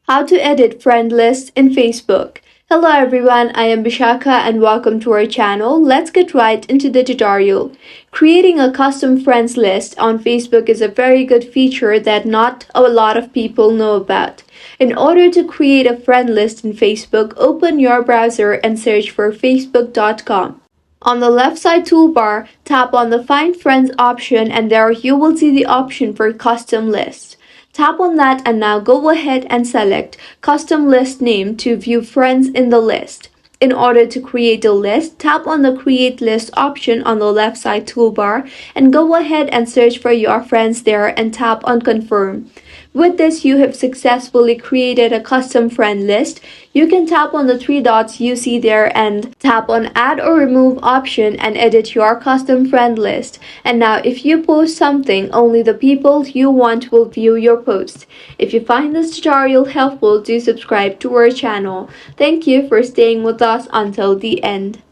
How to edit friend lists in Facebook. Hello everyone, I am Bishaka and welcome to our channel. Let's get right into the tutorial. Creating a custom friends list on Facebook is a very good feature that not a lot of people know about. In order to create a friend list in Facebook, open your browser and search for facebook.com. On the left side toolbar, tap on the Find Friends option and there you will see the option for Custom List. Tap on that and now go ahead and select Custom List Name to view friends in the list. In order to create a list, tap on the Create List option on the left side toolbar and go ahead and search for your friends there and tap on Confirm. With this, you have successfully created a custom friend list. You can tap on the three dots you see there and tap on Add or Remove option and edit your custom friend list. And now if you post something, only the people you want will view your post. If you find this tutorial helpful, do subscribe to our channel. Thank you for staying with us until the end.